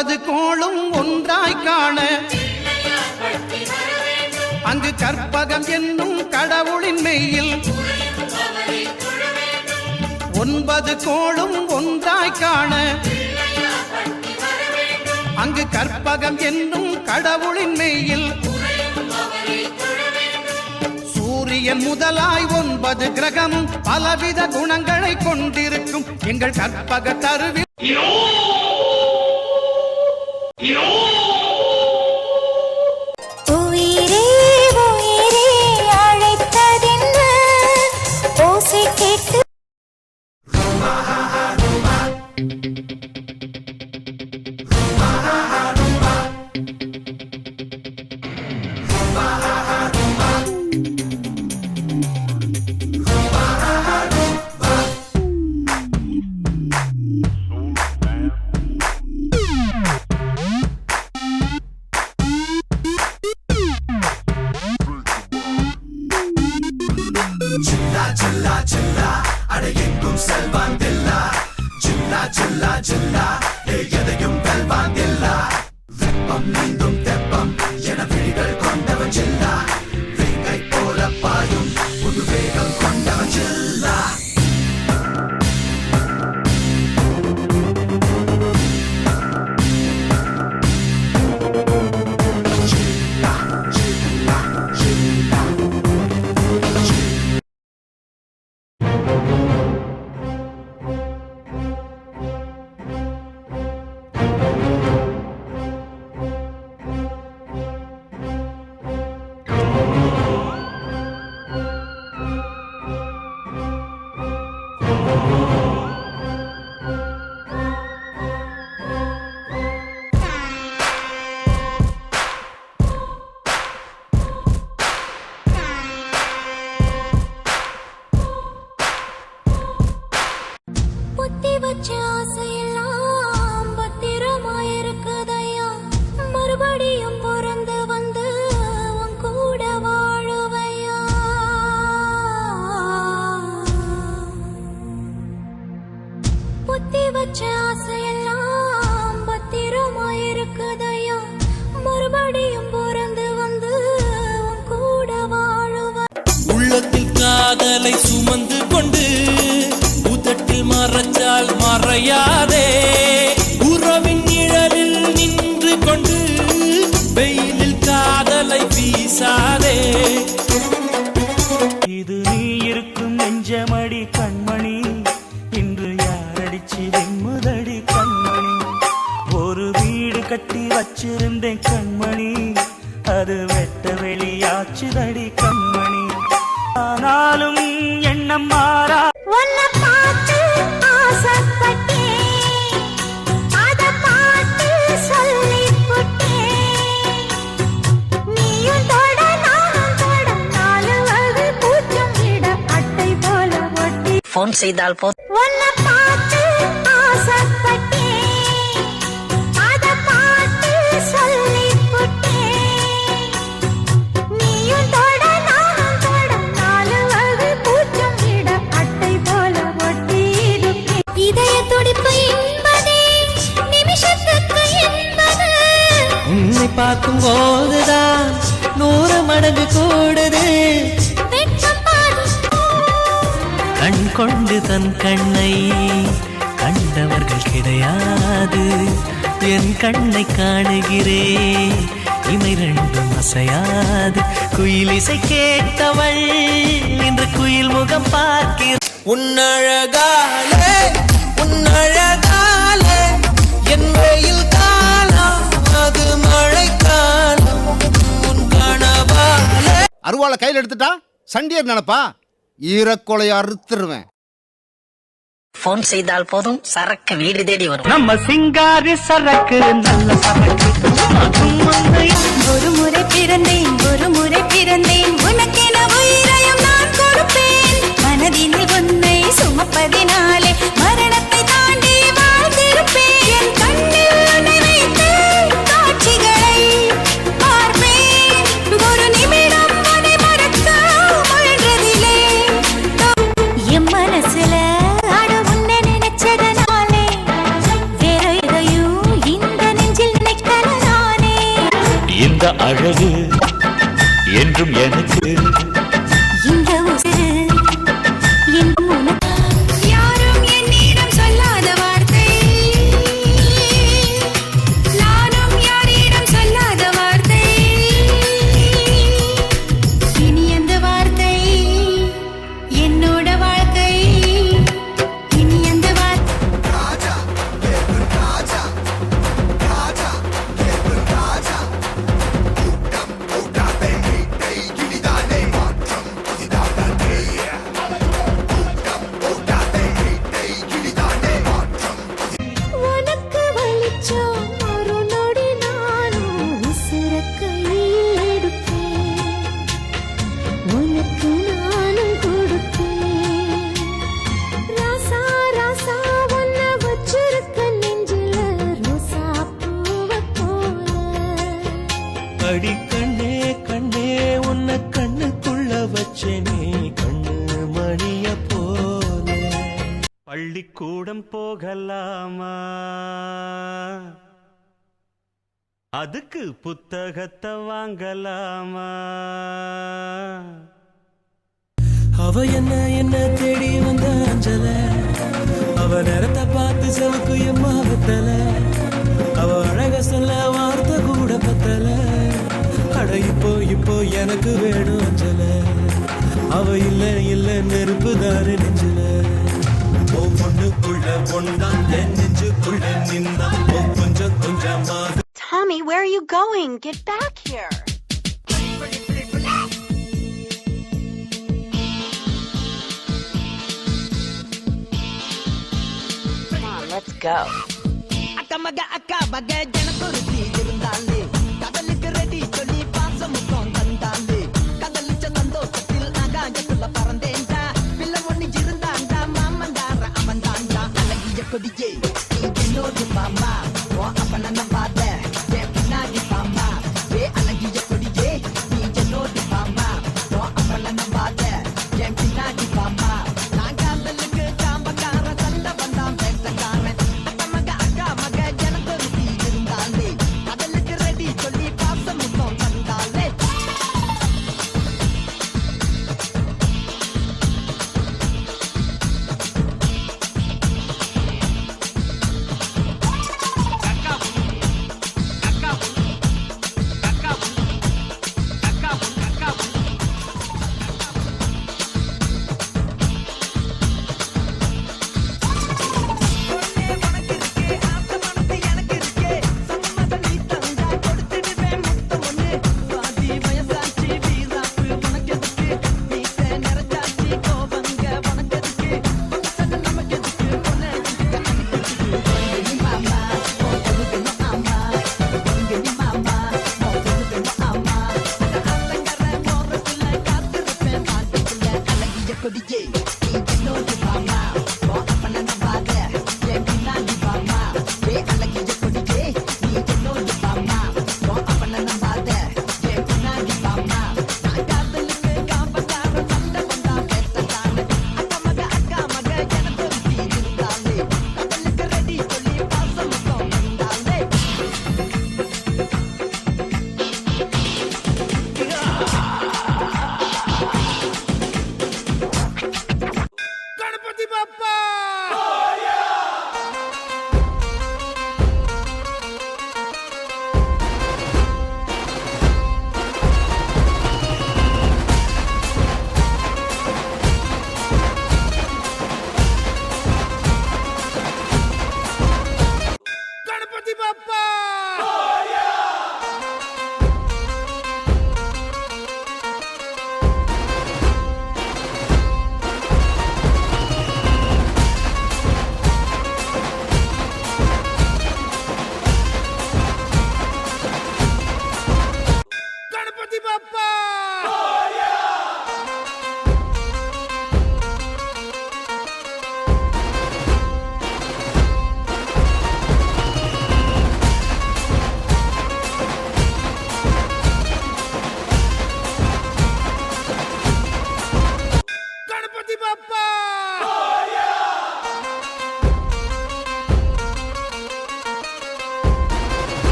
9 கோளும் ஒன்றாய் காண அங்கு கற்பகம் என்னும் கடவுளின் மெய்யில் 9 கோளும் ஒன்றாய் காண அங்கு கற்பகம் என்னும் கடவுளின் மெய்யில் சூரியன் முதலாய் 9 கிரகமும் பலவித குணங்களை கொண்டிருக்கும் எங்கள் கற்பக தருவில் உள்ளத்தில் காதலை சுமந்து கொண்டு உதட்டில் மறைச்சால் மறையாதே உறவின் நிழலில் நின்று கொண்டு வெயிலில் காதலை வீசாதே இது நீ இருக்கும் நெஞ்சமடி கண்மணி இன்று யாரடிச்சு வெண்முதடி கண்மணி ஒரு வீடு கட்டி வச்சிருந்தேன் கண்மணி அது வெட்ட வெளியாச்சுதடி கண்மணி ஆனாலும் எண்ணம் மாறா உன்னை பார்த்து ஆசைப்பட்டேன் அத பார்த்து சொல்லிப்புட்டேன் நீயும் தொட நானும் தொட 4 வகை பூச்சம் விட அட்டை போல ஒட்டி போன் செய்தால் போதும் உன்னை பார்த்து ஆசைப்பட்டேன் அத பார்த்து சொல்லிப்புட்டேன் நீயும் தொட நானும் தொட 4 வகை பூச்சம் விட அட்டை போல ஒட்டி இருப்பேன் இதய துடிப்பு என்பதே நிமிஷத்துக்கு என்பது உன்னை பார்க்கும் போதுதான் 100 மடங்கு கூடுது வெட்கம் பாரு கண் கொண்டு தன் கண்ணை கண்டவர்கள் கிடையாது என் கண்ணை காணுகிறேன் இமை ரெண்டும் அசையாது குயில் இசை கேட்டவள் இன்று குயில் முகம் பார்க்கிற உன்னழகாலே உன்னழகாலே என் வெயில் காலம் அது மழை காலம் உன் கனவாலே அருவாளை கையில் எடுத்துட்டா சண்டியர் நினைப்பா ஈரக்கொலையை அறுத்துருவேன். போன் செய்தால் போதும் சரக்கு வீடு தேடி வரும் நம்ம சிங்காரி சரக்கு நல்ல சரக்கு ஒரு முறை பிறந்தேன் உனக்கென உயிரையும் நான் கொடுப்பேன் மனதினில் உன்னை சுமப்பதினாலே மரணத்தை தாண்டி வாழ்ந்திருப்பேன் என் கண்ணில் உன்னை வைத்து காட்சிகளை பார்ப்பேன் ஒரு நிமிடம் அதை மறக்க முயன்றதிலே என் மனசுல அட உன்னை நினைச்சதனாலே வேற எதையும் இந்த நெஞ்ச இந்த அழகு என்றும் எனக்கு இந்த உசிறு என்றும் உனக்கு. யாரும் என்னிடம் சொல்லாத வார்த்தை, நானும் யாரிடம் சொல்லாத வார்த்தை. இனி அந்த வார்த்தை என்னோட வாழ்க்கை. இனி அந்த வார்த்தை உனக்கு வலிச்சோம் ஒரு நொடி நானும் உசுர கையில் எடுப்பேன். உனக்கு நானும் கொடுப்பேன். ராசா ராசா உன்னை வச்சிருக்க நெஞ்சில ரோசா பூவை போல. அடி கண்ணே கண்ணே உன்னை கண்ணுக்குள்ள வச்சேனே கண்ணு மணிய போல. பள்ளிக்கூடம் போகலாமா, அதுக்கு புத்தகத்தை வாங்கலாமா. அவ என்ன தேடி வந்த அஞ்சல, அவ நேரத்தை பார்த்து செவக்கு எம்மா வெத்தல. அவ அழக சொல்ல வார்த்தை கூட பத்தல. அட இப்போ எனக்கு வேணும் அஞ்சல. அவ இல்ல நெருப்பு தாரு நெஞ்சில. ஓ பொண்ணுக்குள்ள பொண்ணான் நெஞ்சுக்குள்ள நின்றான். ஓ கொஞ்சமா. Tommy, where are you going? Get back here. Come on, let's go. அக்கமக அக்காபக ஜனக்குருத்தி இருந்தாலே கடலுக்கு ரெடி சொல்லி பாசமுகம் தந்தாலே கடலிச்ச சந்தோஷத்தில் ஆகாயத்துள்ள பறந்தேன்டா பிள்ளை ஒண்ணு இருந்தாண்டா மாமந்தார அவன் தாண்டா அழகிய கொடியே என்னோடு மாமா ஓ அப்பன நம்பாத என் பின்னாடி பாமா ஏ அழகிய கொடியே நீ என்னோடு மாமா ஓ அப்பன நம்பாத என் பின்னாடி பாமா நான் காதலுக்கு காம்பக்கார சண்டை வந்தான் பேசக்காரன் அக்கமக அக்கா மக ஜனக்குருத்தி இருந்தாலே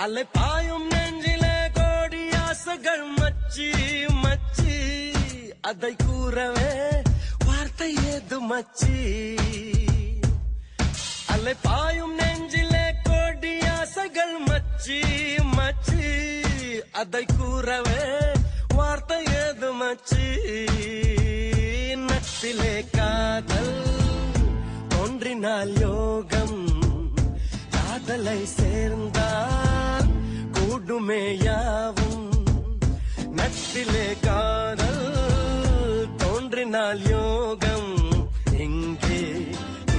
அலை பாயும் நெஞ்சிலே கோடி ஆசைகள் மச்சி மச்சி அதை கூறவே வார்த்தை ஏது மச்சி அலை பாயும் நெஞ்சிலே கோடி ஆசைகள் மச்சி மச்சி அதை கூறவே வார்த்தை ஏது மச்சி நட்பிலே காதல் தோன்றினால் யோகம் காதலை சேர்ந்தால் கூடுமே யாவும் நட்பிலே காதல் தோன்றினால் யோகம் எங்கே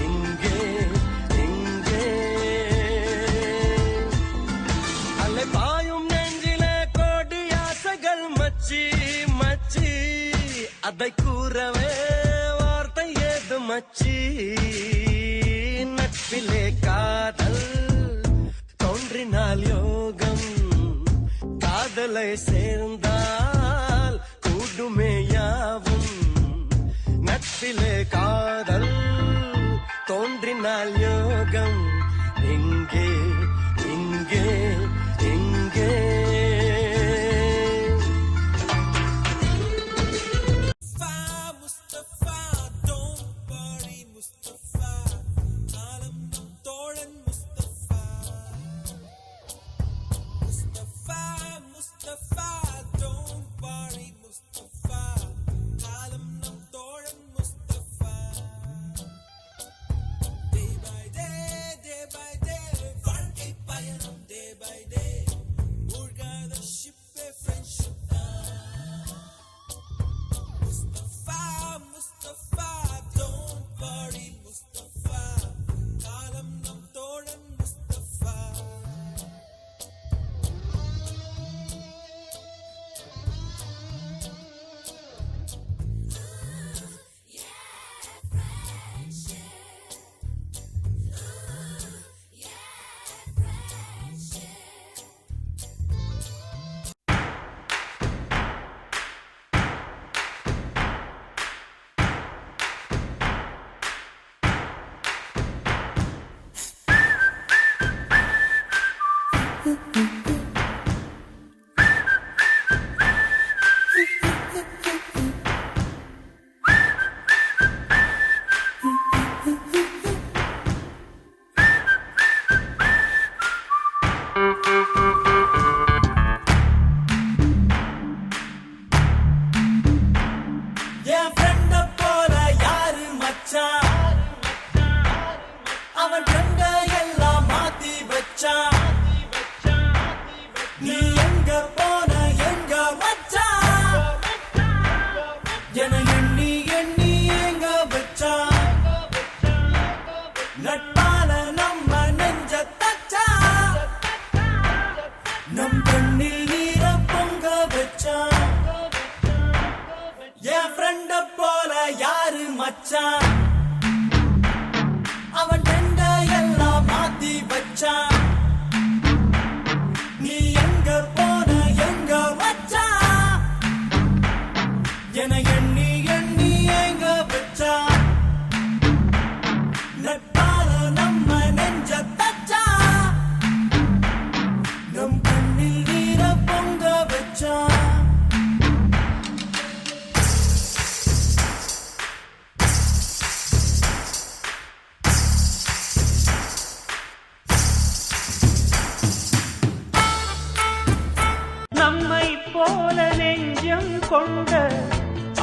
எங்கே எங்கே அலை பாயும் நெஞ்சிலே கோடி ஆசைகள் மச்சி மச்சி அதை கூறவே வார்த்தை ஏது மச்சி நட்பிலே காதல் தோன்றினால் யோகம் காதலை சேர்ந்தால் கூடுமே யாவும் நட்பிலே காதல் தோன்றினால் யோகம் எங்கே எங்கே எங்கே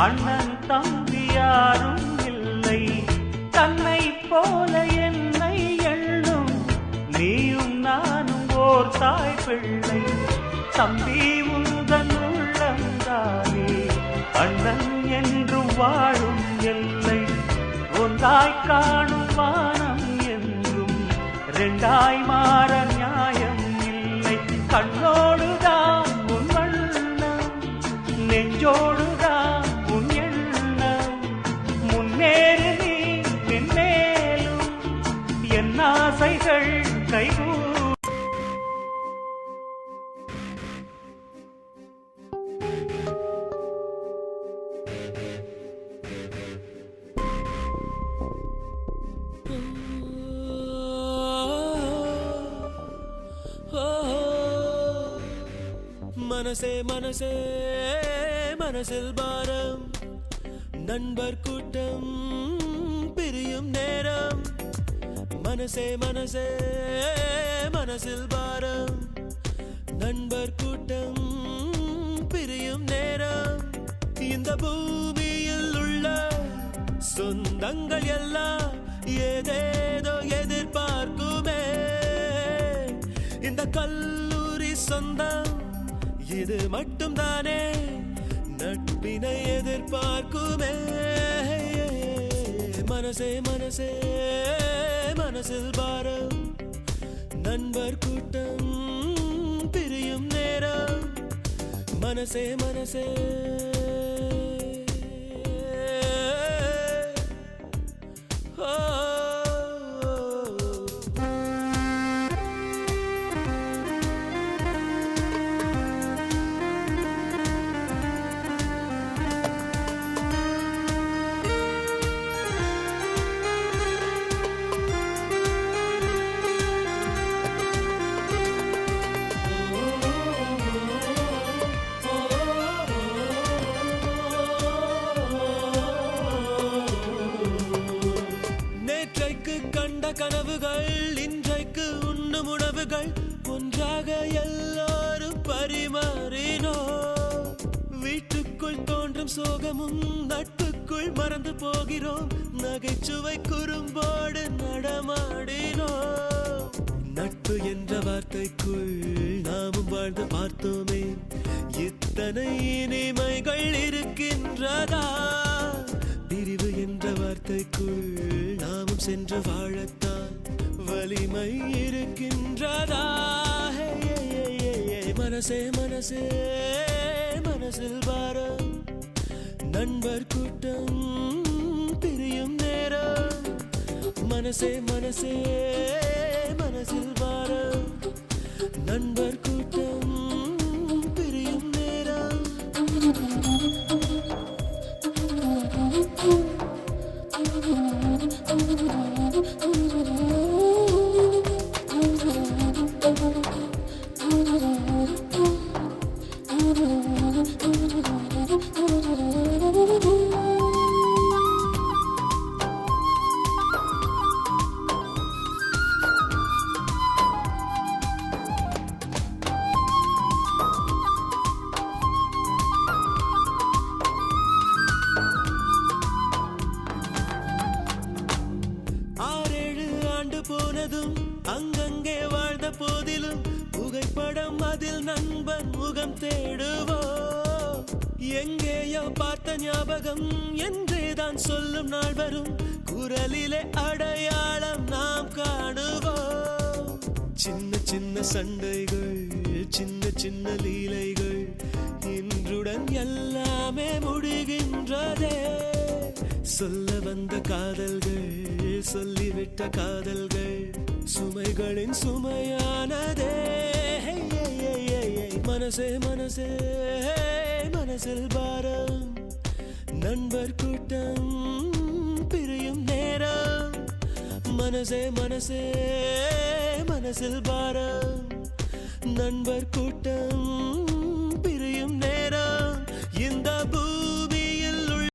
அண்ணன் தம்பி யாரும் இல்லை, தன்னை போல என்னை எண்ணும் நீயும் நானும் ஓர் தாய் பிள்ளை. தம்பி உந்தன் உள்ளந்தானே அண்ணன் என்றும் வாழும் எல்லை. ஒன்றாய் காணும் வானம் என்றும் இரண்டாய் மாற நியாயம் இல்லை. கண்ணோடுதான் உன் வண்ணம், நெஞ்சோடுதான் உன் எண்ணம். முன்னேறு நீ மென்மேலும், என் ஆசைகள் கைகூ. Oh மனசே மனசே மனசில் பாரம் நண்பர் கூட்டம் பிரியும் நேரம் மனசே மனசே மனசில் பாரம் நண்பர் கூட்டம் பிரியும் நேரம் இந்த பூமியில் உள்ள சொந்தங்கள் எல்லாம் ஏதேதோ எதிர்பார்க்குமே இந்த கல்லூரி சொந்தம் இது மட்டும் தானே நட்பினை எதிர்பார்க்குமே மனசே மனசே மனசில் பாரம் நண்பர் கூட்டம் பிரியும் நேரம் மனசே மனசே கனவுகள் இன்றைக்கு உண்ணும் உணவுகள் ஒன்றாக எல்லோரும் பரிமாறினோ வீட்டுக்குள் தோன்றும் சோகமும் நட்புக்குள் மறந்து போகிறோம் நகைச்சுவை குறும்போடு நடமாடினோ நட்பு என்ற வார்த்தைக்குள் நாமும் வாழ்ந்து பார்த்தோமே இத்தனை இனிமைகள் இருக்கின்றதா பிரிவு என்ற வார்த்தைக்குள் நாமும் சென்று வாழத்தான் வலிமை இருக்கின்றதா மனசே மனசே மனசில் பாரம் நண்பர் கூட்டம் பிரியும் நேரம் மனசே மனசே மனசில் பாரம் நண்பர் கூட்டம் பிரியும் நேரம் போனதும் அங்கங்கே வாழ்ந்த போதிலும் புகைப்படம் அதில் நண்பன் முகம் தேடுவோ எங்கேயோ பார்த்த ஞாபகம் என்றேதான் சொல்லும் நாள் வரும் குரலிலே அடையாளம் நாம் காணுவோம் சின்ன சின்ன சண்டைகள் சின்ன சின்ன லீலைகள் இன்றுடன் எல்லாமே முடிகின்றதே சொல்ல வந்த காதல்கள் சொல்லிவிட்ட காதல்கள் சுமைகளின் சுமையானதே மனசே மனசே மனசில் பாரம் நண்பர் கூட்டம் பிரியும் நேரம் மனசே மனசே மனசில் பாரம் நண்பர் கூட்டம்